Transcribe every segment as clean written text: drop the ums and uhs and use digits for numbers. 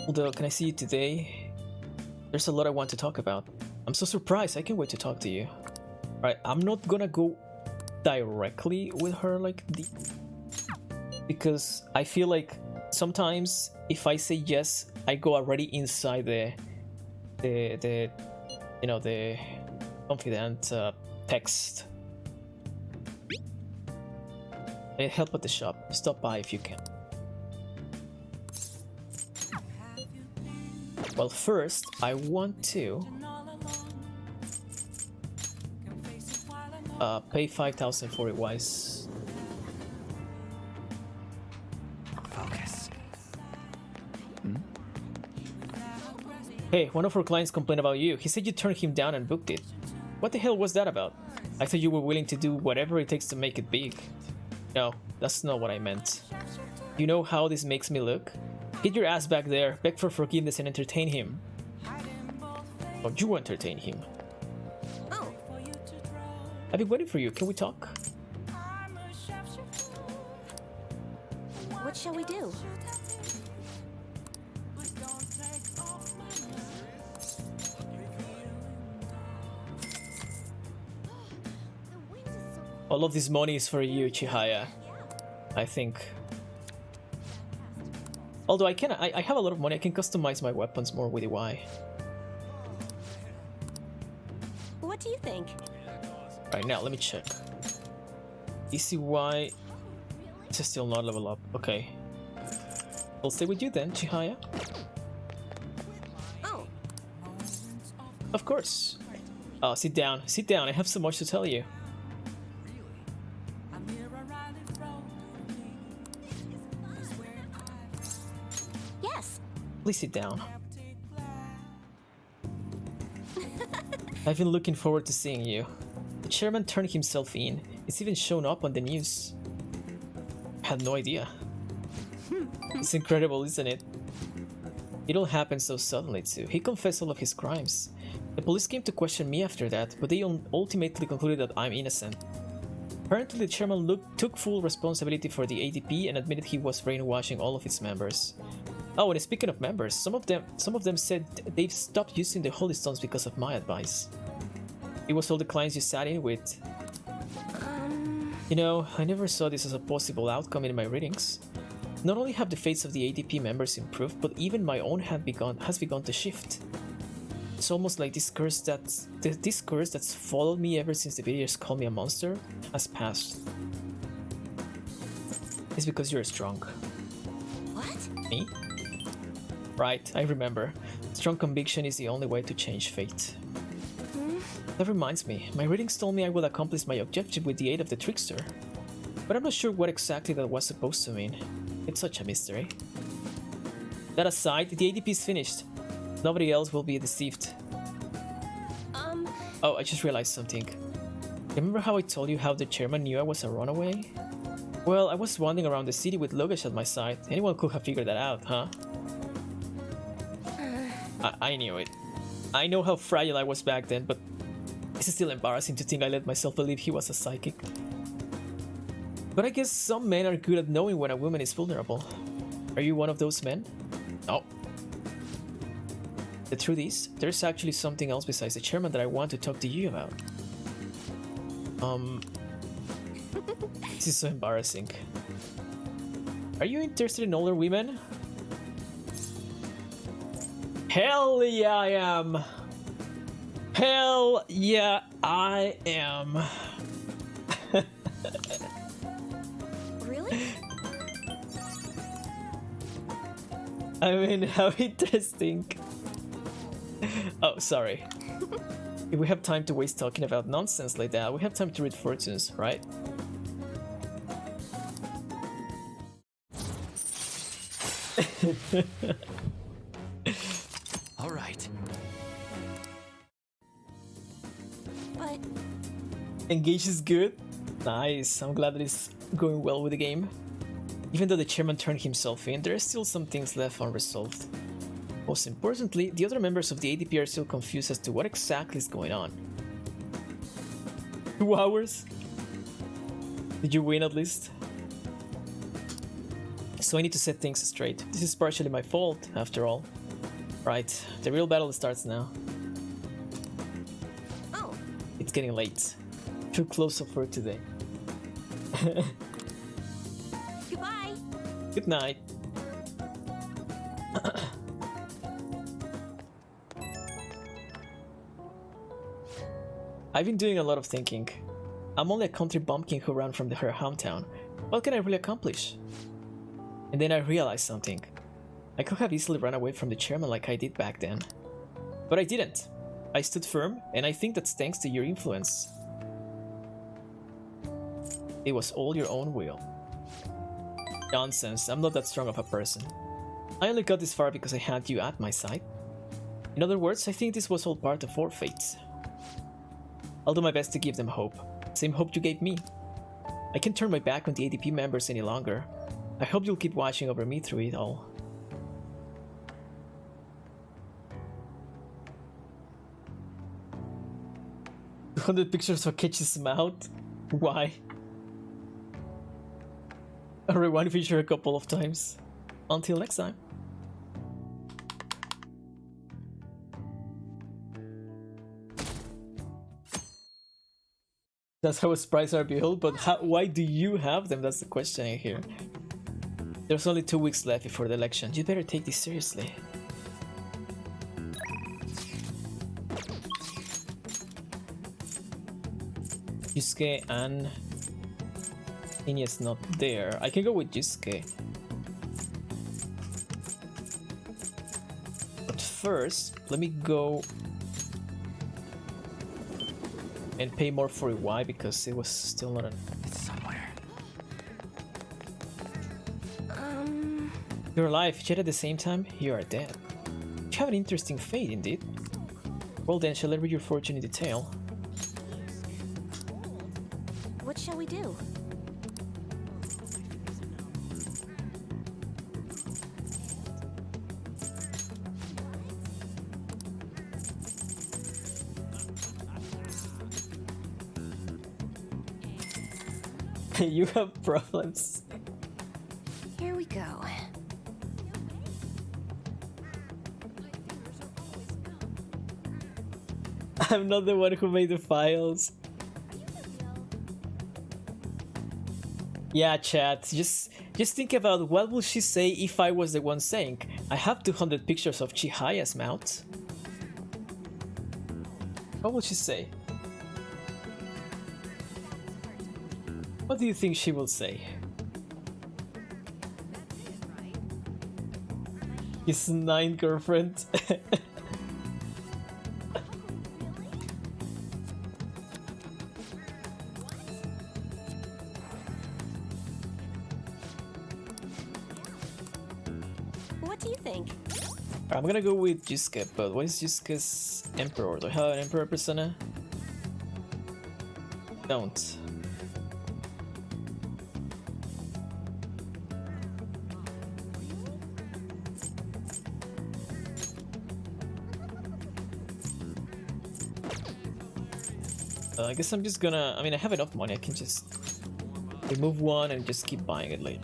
Although, can I see you today? There's a lot I want to talk about. I'm so surprised. I can't wait to talk to you. Alright, I'm not gonna go directly with her like the... because I feel like sometimes if I say yes, I go already inside the you know, the confident text. Hey, help at the shop. Stop by if you can. Well, first I want to pay 5,000 for it, Wise. Focus. Hey, one of our clients complained about you. He said you turned him down and booked it. What the hell was that about? I thought you were willing to do whatever it takes to make it big. No, that's not what I meant. You know how this makes me look? Get your ass back there, beg for forgiveness and entertain him. Or you entertain him. Oh. I've been waiting for you. Can we talk? What shall we do? All of this money is for you, Chihaya. I think. Although I have a lot of money, I can customize my weapons more with UI. What do you think? Right now, let me check. ECY is still not level up. Okay. I'll stay with you then, Chihaya. Oh. Of course. Sit down. Sit down. I have so much to tell you. Yes. Please sit down. I've been looking forward to seeing you. The chairman turned himself in. It's even shown up on the news. I had no idea. It's incredible, isn't it? It all happened so suddenly too. He confessed all of his crimes. The police came to question me after that, but they ultimately concluded that I'm innocent. Apparently the chairman took full responsibility for the ADP and admitted he was brainwashing all of its members. Oh, and speaking of members, some of them said they've stopped using the Holy Stones because of my advice. It was all the clients you sat in with. You know, I never saw this as a possible outcome in my readings. Not only have the fates of the ADP members improved, but even my own has begun to shift. It's almost like this curse that's followed me ever since the videos called me a monster has passed. It's because you're strong. What? Me? Right, I remember. Strong conviction is the only way to change fate. That reminds me, my readings told me I will accomplish my objective with the aid of the trickster. But I'm not sure what exactly that was supposed to mean. It's such a mystery. That aside, the ADP is finished. Nobody else will be deceived. Oh, I just realized something. Remember how I told you how the chairman knew I was a runaway? Well, I was wandering around the city with luggage at my side. Anyone could have figured that out, huh? I knew it. I know how fragile I was back then, but it's still embarrassing to think I let myself believe he was a psychic. But I guess some men are good at knowing when a woman is vulnerable. Are you one of those men? No. The truth is, there's actually something else besides the chairman that I want to talk to you about. This is so embarrassing. Are you interested in older women? Hell yeah, I am! Hell yeah, I am! Really? I mean, how interesting. Oh, sorry. If we have time to waste talking about nonsense like that, we have time to read fortunes, right? All right. But Engage is good. Nice. I'm glad that it's going well with the game. Even though the chairman turned himself in, there are still some things left unresolved. Most importantly, the other members of the ADP are still confused as to what exactly is going on. 2 hours? Did you win at least? So I need to set things straight. This is partially my fault, after all. Right, the real battle starts now. Oh, It's getting late. Too close of work today. goodbye. Good night. I've been doing a lot of thinking. I'm only a country bumpkin who ran from her hometown. What can I really accomplish? And then I realized something. I could have easily run away from the chairman like I did back then. But I didn't. I stood firm, and I think that's thanks to your influence. It was all your own will. Nonsense, I'm not that strong of a person. I only got this far because I had you at my side. In other words, I think this was all part of our fates. I'll do my best to give them hope. Same hope you gave me. I can't turn my back on the ADP members any longer. I hope you'll keep watching over me through it all. "100 pictures of Ketch's mouth? Why?" I'll rewind feature a couple of times. Until next time. That's how sprites are built, but why do you have them? That's the question I hear. There's only 2 weeks left before the election. You better take this seriously. Yusuke and Inya's not there. I can go with Yusuke. But first, let me go and pay more for it. Why? Because it was still not It's somewhere. You're alive, yet at the same time, you are dead. You have an interesting fate, indeed. Well then, shall I read your fortune in detail? What shall we do? You have problems. Here we go. I'm not the one who made the files. Yeah, chat. Just think about what would she say if I was the one saying, I have 200 pictures of Chihaya's mouth. What would she say? What do you think she will say? His 9th girlfriend. What do you think? I'm gonna go with Yusuke, but what is Yusuke's emperor? Do I have an emperor persona? Don't. I guess I'm just gonna... I mean, I have enough money. I can just remove one and just keep buying it later.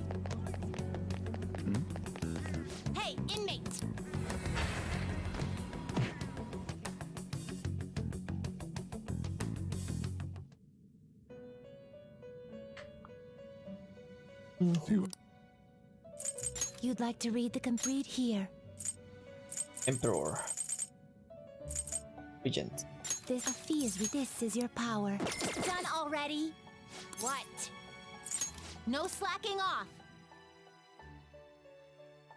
Hey, inmate! You'd like to read the complete here. Emperor. Regent. This is your power. Done already? What? No slacking off.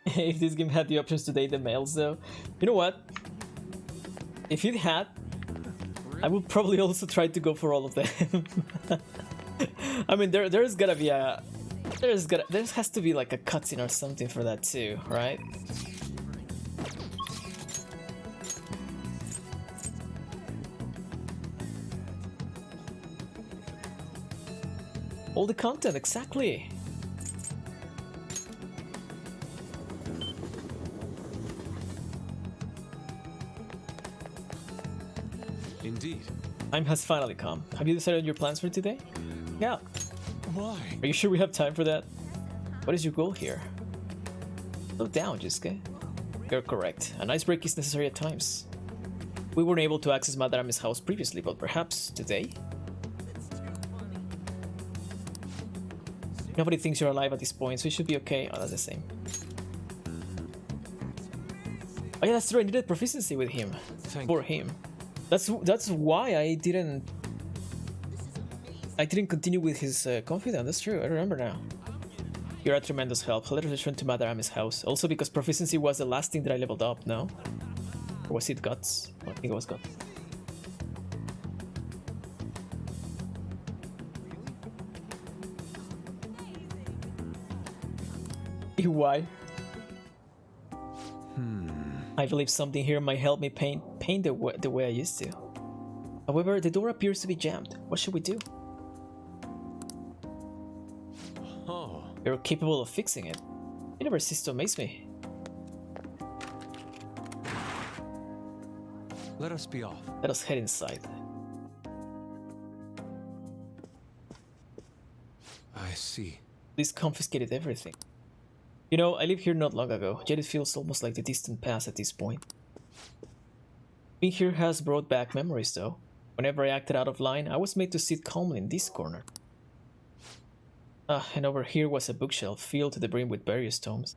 If this game had the options to date the males though, you know what? If it had, I would probably also try to go for all of them. I mean, there's gotta be a... there has to be like a cutscene or something for that too, right? All the content, exactly. Indeed. Time has finally come. Have you decided on your plans for today? Yeah. Why? Are you sure we have time for that? What is your goal here? Slow down, Jisuke. You're correct. An icebreaker is necessary at times. We weren't able to access Madarame's house previously, but perhaps today? Nobody thinks you're alive at this point, so you should be okay. Oh, that's the same. Oh yeah, that's true. I needed proficiency with him. For him. That's why I didn't continue with his confidant. That's true. I remember now. You're a tremendous help. Let us return to Madarame's house. Also because proficiency was the last thing that I leveled up, no? Or was it guts? I think it was guts. Why? I believe something here might help me paint the way I used to. However, the door appears to be jammed. What should we do? Oh. You're capable of fixing it. You never cease to amaze me. Let us be off. Let us head inside. I see. This confiscated everything. You know, I lived here not long ago, yet it feels almost like the distant past at this point. Being here has brought back memories though. Whenever I acted out of line, I was made to sit calmly in this corner. And over here was a bookshelf filled to the brim with various tomes.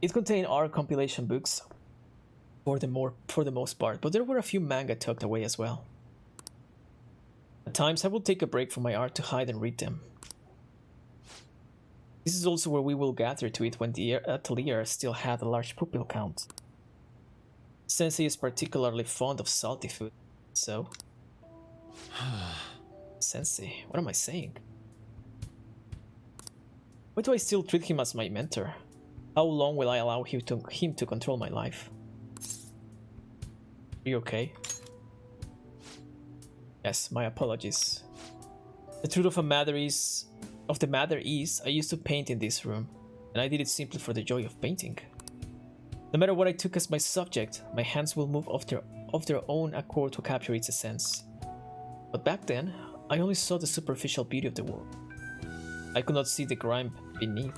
It contained art compilation books for the most part, but there were a few manga tucked away as well. At times I would take a break from my art to hide and read them. This is also where we will gather to eat when the atelier still had a large pupil count. Sensei is particularly fond of salty food, so... Sensei, what am I saying? Why do I still treat him as my mentor? How long will I allow him to control my life? Are you okay? Yes, my apologies. The truth of the matter is, I used to paint in this room, and I did it simply for the joy of painting. No matter what I took as my subject, my hands will move of their own accord to capture its essence. But back then, I only saw the superficial beauty of the world. I could not see the grime beneath.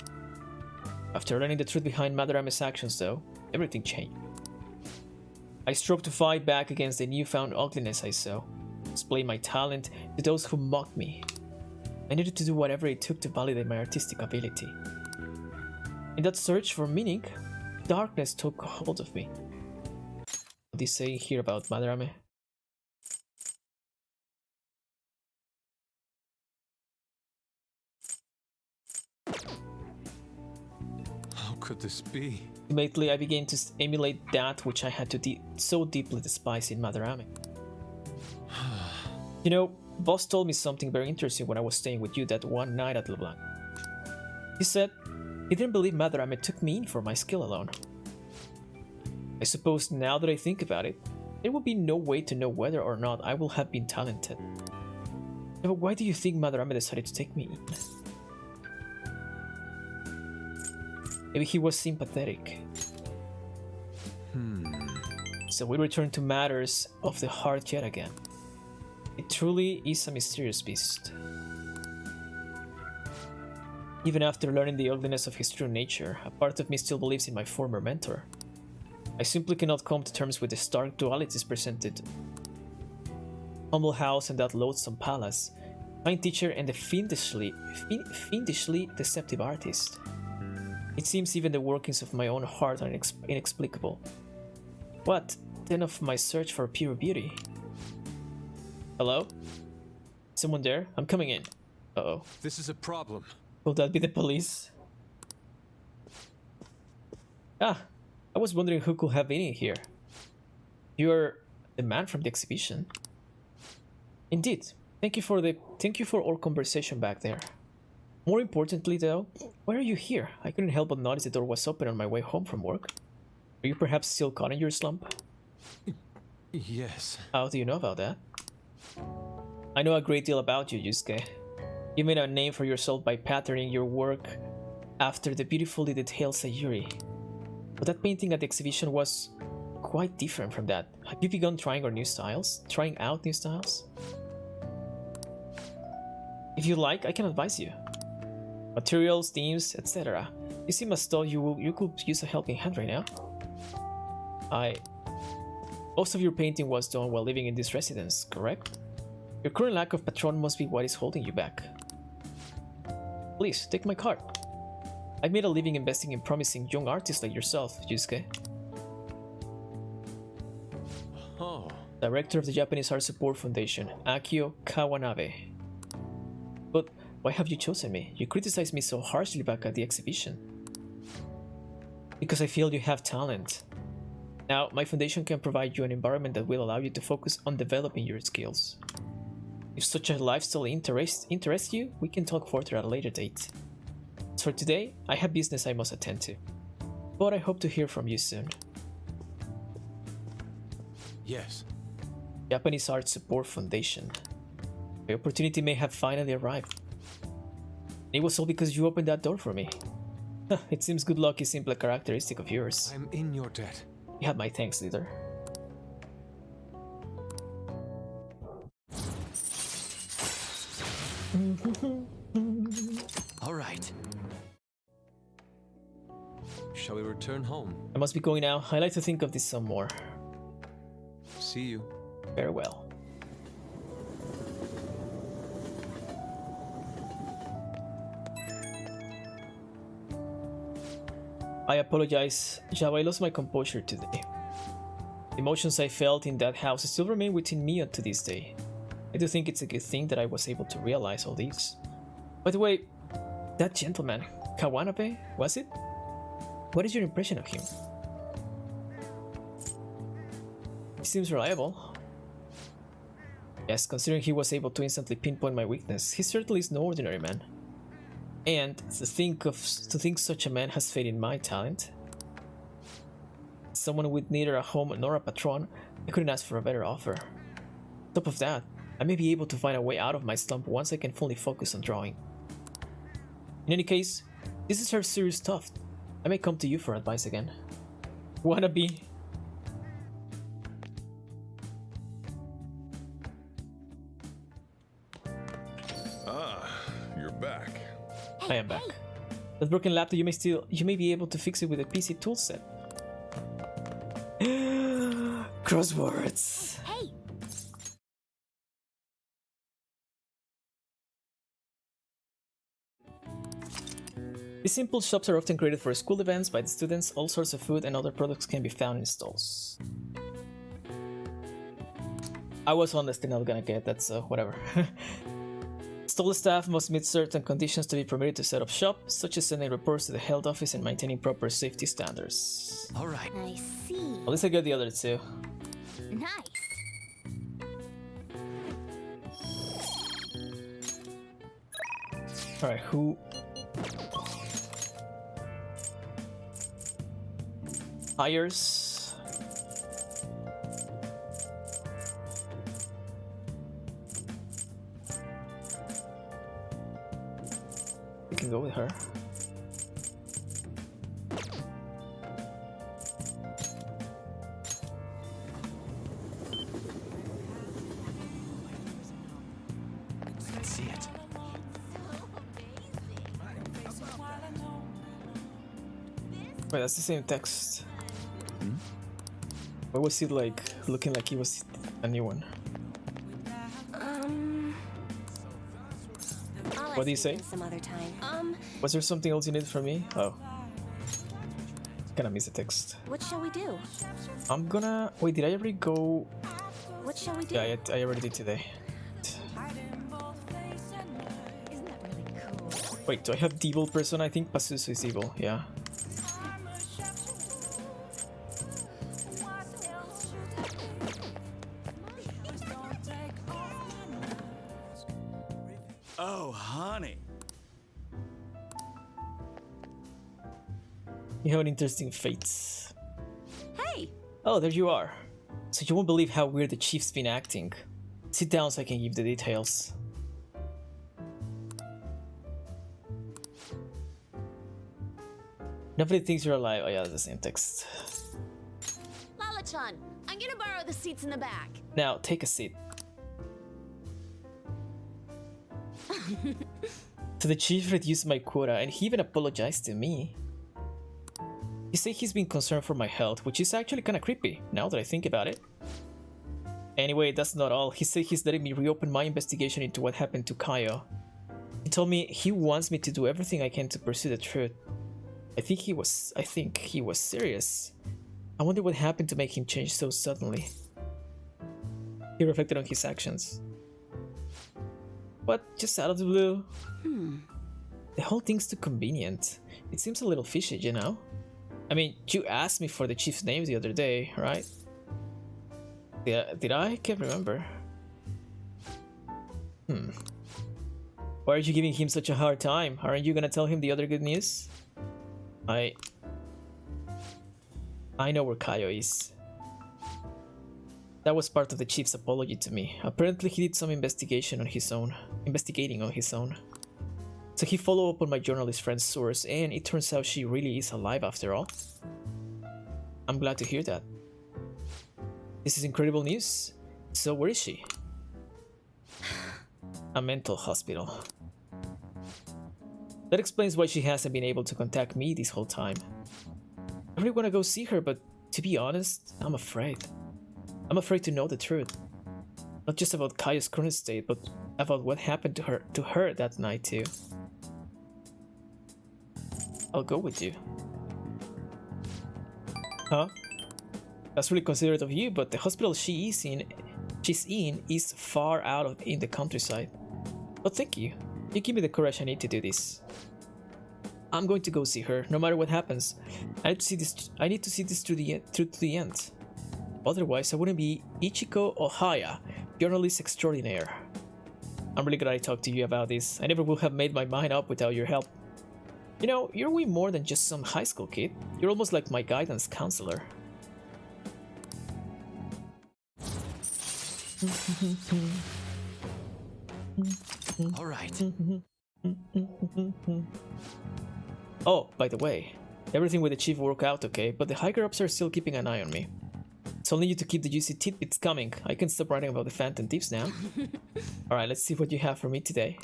After learning the truth behind Madarame's actions though, everything changed. I strove to fight back against the newfound ugliness I saw, display my talent to those who mocked me. I needed to do whatever it took to validate my artistic ability. In that search for meaning, darkness took hold of me. What is saying here about Madarame? How could this be? Ultimately, I began to emulate that which I had to so deeply despise in Madarame. You know, Boss told me something very interesting when I was staying with you that one night at LeBlanc. He said he didn't believe Madarame took me in for my skill alone. I suppose now that I think about it, there will be no way to know whether or not I will have been talented. But why do you think Madarame decided to take me in? Maybe he was sympathetic. So we return to matters of the heart yet again. It truly is a mysterious beast. Even after learning the ugliness of his true nature, a part of me still believes in my former mentor. I simply cannot come to terms with the stark dualities presented. Humble house and that loathsome palace, fine teacher and the fiendishly deceptive artist. It seems even the workings of my own heart are inexplicable. What, then, of my search for pure beauty? Hello? Someone there? I'm coming in. Uh-oh. This is a problem. Will that be the police? Ah, I was wondering who could have been in here. You're the man from the exhibition. Indeed. Thank you for our conversation back there. More importantly though, why are you here? I couldn't help but notice the door was open on my way home from work. Are you perhaps still caught in your slump? Yes. How do you know about that? I know a great deal about you, Yusuke. You made a name for yourself by patterning your work after the beautifully detailed Sayuri. But that painting at the exhibition was quite different from that. Have you begun trying out new styles? If you like, I can advise you. Materials, themes, etc. You seem as though you could use a helping hand right now. Most of your painting was done while living in this residence, correct? Your current lack of patron must be what is holding you back. Please, take my card. I've made a living investing in promising young artists like yourself, Yusuke. Oh, Director of the Japanese Art Support Foundation, Akio Kawanabe. But why have you chosen me? You criticized me so harshly back at the exhibition. Because I feel you have talent. Now, my foundation can provide you an environment that will allow you to focus on developing your skills. If such a lifestyle interests you, we can talk further at a later date. As for today, I have business I must attend to. But I hope to hear from you soon. yes. Japanese Art Support Foundation. The opportunity may have finally arrived. It was all because you opened that door for me. It seems good luck is simply a characteristic of yours. I'm in your debt. You have my thanks, leader. All right. Shall we return home? I must be going now. I like to think of this some more. See you. Farewell. I apologize, Java, I lost my composure today. The emotions I felt in that house still remain within me to this day. I do think it's a good thing that I was able to realize all these. By the way, that gentleman, Kawanabe, was it? What is your impression of him? He seems reliable. Yes, considering he was able to instantly pinpoint my weakness, he certainly is no ordinary man. And to think such a man has faith in my talent. Someone with neither a home nor a patron, I couldn't ask for a better offer. On top of that, I may be able to find a way out of my slump once I can fully focus on drawing. In any case, this is her serious stuff. I may come to you for advice again. Wannabe. You're back. I am back. That broken laptop, you may be able to fix it with a PC toolset. Crosswords. Hey! These simple shops are often created for school events by the students. All sorts of food and other products can be found in stalls. I was honestly not gonna get that, so whatever. Stall staff must meet certain conditions to be permitted to set up shop, such as sending reports to the health office and maintaining proper safety standards. All right. I see. At least I got the other two. Nice. Alright, who... hires... we can go with her. Let's see it. Wait, that's the same text. Why was it like looking like it was a new one? What do you say? Some other time. Was there something else you needed from me? Oh. Kinda miss the text. What shall we do? I'm gonna... Wait, did I already go... What shall we do? Yeah, I already did today. Isn't that really cool? Wait, do I have the evil person? I think Pasusu is evil, yeah. Oh, honey. You have an interesting fate. Hey! Oh, there you are. So you won't believe how weird the chief's been acting. Sit down so I can give the details. Nobody thinks you're alive. Oh yeah, that's the same text. Lala-chan, I'm gonna borrow the seats in the back. Now, take a seat. So the chief reduced my quota and he even apologized to me. He said he's been concerned for my health, which is actually kinda creepy, now that I think about it. Anyway, that's not all. He said he's letting me reopen my investigation into what happened to Kaio. He told me he wants me to do everything I can to pursue the truth. I think he was serious. I wonder what happened to make him change so suddenly. He reflected on his actions. But just out of the blue, the whole thing's too convenient. It seems a little fishy, you know? I mean, you asked me for the chief's name the other day, right? Did I? Can't remember. Why are you giving him such a hard time? Aren't you gonna tell him the other good news? I know where Kaio is. That was part of the chief's apology to me. Apparently he did some investigating on his own. So he followed up on my journalist friend's source, and it turns out she really is alive after all. I'm glad to hear that. This is incredible news. So where is she? A mental hospital. That explains why she hasn't been able to contact me this whole time. I really want to go see her, but to be honest, I'm afraid. I'm afraid to know the truth. Not just about Kaio's current state, but about what happened to her that night too. I'll go with you. Huh? That's really considerate of you, but the hospital she's in is far out in the countryside. But thank you. You give me the courage I need to do this. I'm going to go see her, no matter what happens. I need to see this through to the end. Otherwise, I wouldn't be Ichiko Ohaya, journalist extraordinaire. I'm really glad I talked to you about this. I never would have made my mind up without your help. You know, you're way more than just some high school kid. You're almost like my guidance counselor. All right. Oh, by the way, everything with the chief worked out okay, but the higher-ups are still keeping an eye on me. It's only you to keep the juicy tidbits coming. I can stop writing about the Phantom Thieves now. Alright, let's see what you have for me today.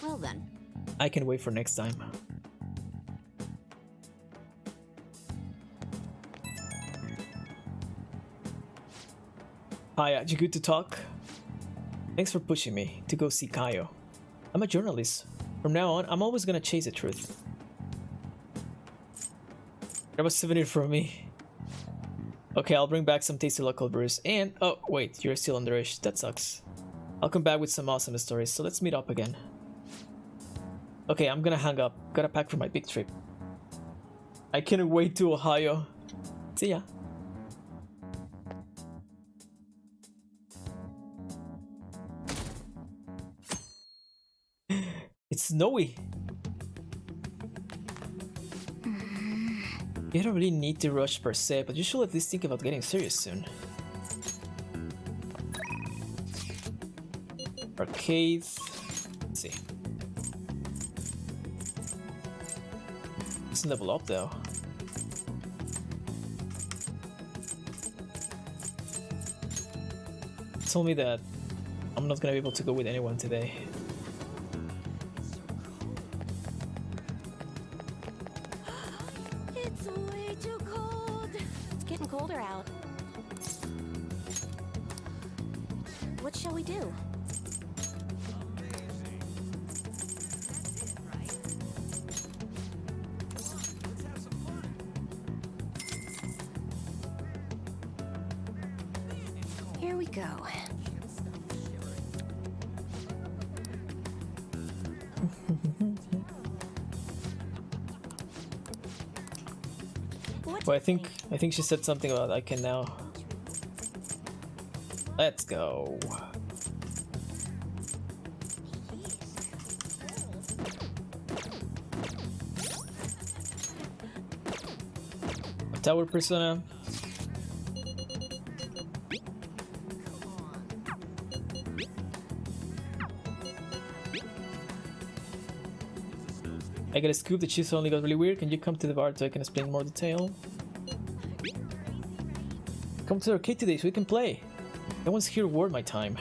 Well then. I can wait for next time. Hi, you good to talk? Thanks for pushing me to go see Kaio. I'm a journalist. From now on, I'm always gonna chase the truth. Grab a souvenir for me. Okay, I'll bring back some tasty local brews and... Oh, wait, you're still underage. That sucks. I'll come back with some awesome stories, so let's meet up again. Okay, I'm gonna hang up. Gotta pack for my big trip. I can't wait to Ohio. See ya. It's snowy. You don't really need to rush per se, but you should at least think about getting serious soon. Arcade. Let's see. Let's level up though. It told me that I'm not gonna be able to go with anyone today. It's way too cold. It's getting colder out. What shall we do? Here we go. Well, I think she said something about I can now. Let's go. A tower persona. I got a scoop, the chief only got really weird. Can you come to the bar so I can explain more detail? Come to the arcade today so we can play. No one's here worth my time.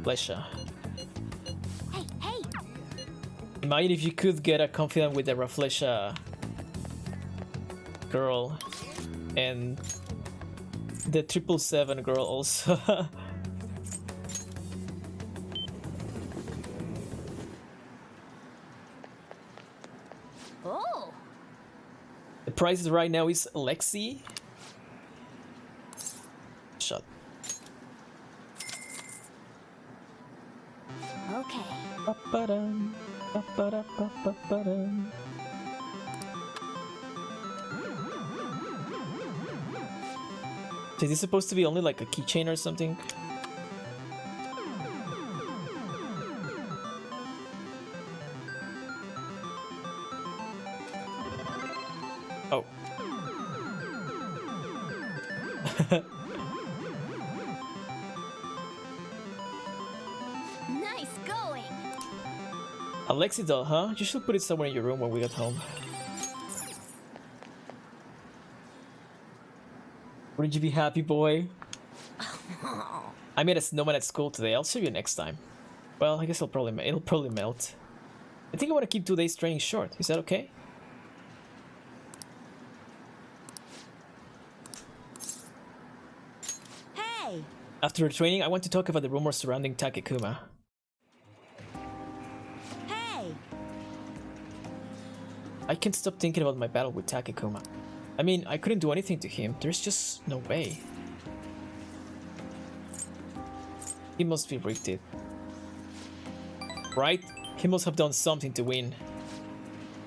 Pleasure. Hey, hey! Imagine if you could get a confidant with the Raflesha girl and the 777 girl also. Oh! The price right now is Lexi. Shut. Okay. Ba-ba-dum, ba-ba-da-ba-ba-ba-dum. Is this supposed to be only like a keychain or something? Oh. Nice going! Alexi doll, huh? You should put it somewhere in your room when we get home. Wouldn't you be happy, boy? I made a snowman at school today. I'll show you next time. Well, I guess it'll probably melt. I think I want to keep 2 days training short. Is that okay? Hey! After the training, I want to talk about the rumors surrounding Takekuma. Hey! I can't stop thinking about my battle with Takekuma. I mean, I couldn't do anything to him. There's just no way. He must be rigged it. Right? He must have done something to win.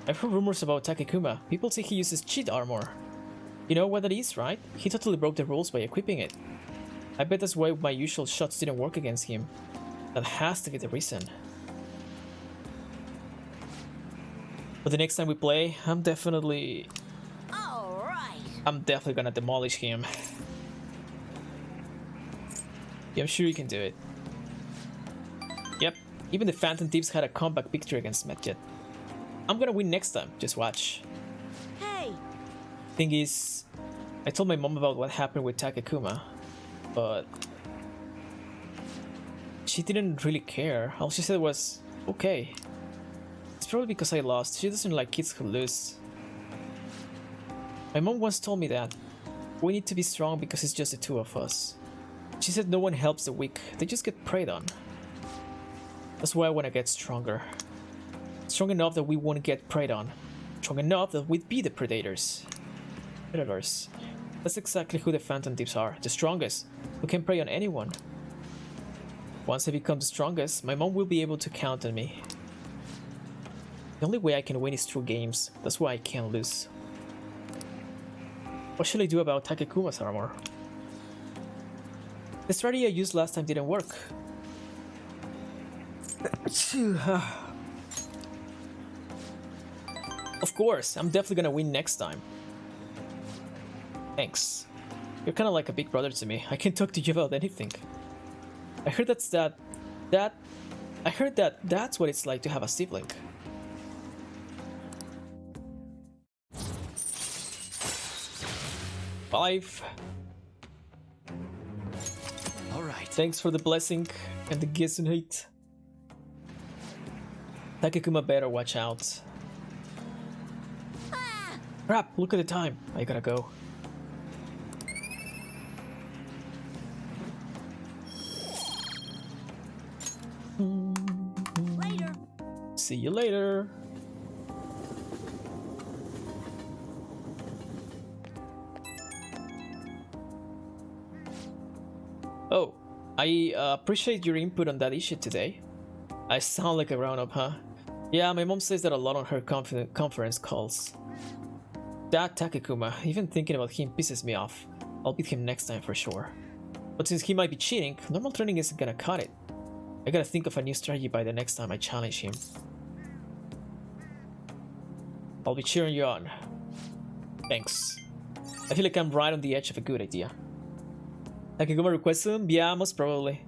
I've heard rumors about Takekuma. People say he uses cheat armor. You know what that is, right? He totally broke the rules by equipping it. I bet that's why my usual shots didn't work against him. That has to be the reason. But the next time we play, I'm definitely gonna demolish him. Yeah, I'm sure you can do it. Yep, even the Phantom Thieves had a comeback victory against Medjet. I'm gonna win next time, just watch. Hey! Thing is, I told my mom about what happened with Takekuma, but she didn't really care. All she said was, okay. It's probably because I lost. She doesn't like kids who lose. My mom once told me that we need to be strong because it's just the two of us. She said no one helps the weak, they just get preyed on. That's why I want to get stronger. Strong enough that we won't get preyed on. Strong enough that we'd be the predators. Predators. That's exactly who the Phantom Thieves are, the strongest, who can prey on anyone. Once I become the strongest, my mom will be able to count on me. The only way I can win is through games, that's why I can't lose. What should I do about Takekuma's armor? The strategy I used last time didn't work. Of course, I'm definitely gonna win next time. Thanks. You're kinda like a big brother to me. I can talk to you about anything. I heard that's what it's like to have a sibling. Five. All right. Thanks for the blessing and the Gesundheit. Takekuma better watch out. Crap, look at the time. I gotta go. Later! See you later. Oh, I appreciate your input on that issue today. I sound like a grown-up, huh? Yeah, my mom says that a lot on her conference calls. That Takekuma, even thinking about him pisses me off. I'll beat him next time for sure. But since he might be cheating, normal training isn't gonna cut it. I gotta think of a new strategy by the next time I challenge him. I'll be cheering you on. Thanks. I feel like I'm right on the edge of a good idea. Takekuma requests him? Yeah, most probably.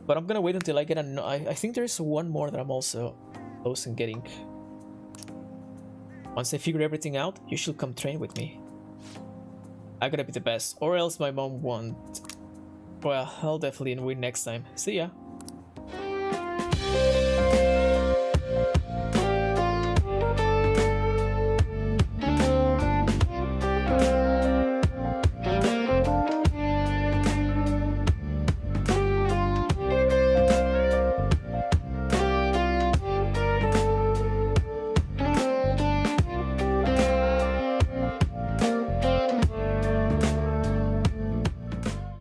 But I'm gonna wait until I get I think there's one more that I'm also close and getting. Once I figure everything out, you should come train with me. I gotta be the best, or else my mom won't. Well, I'll definitely win next time. See ya.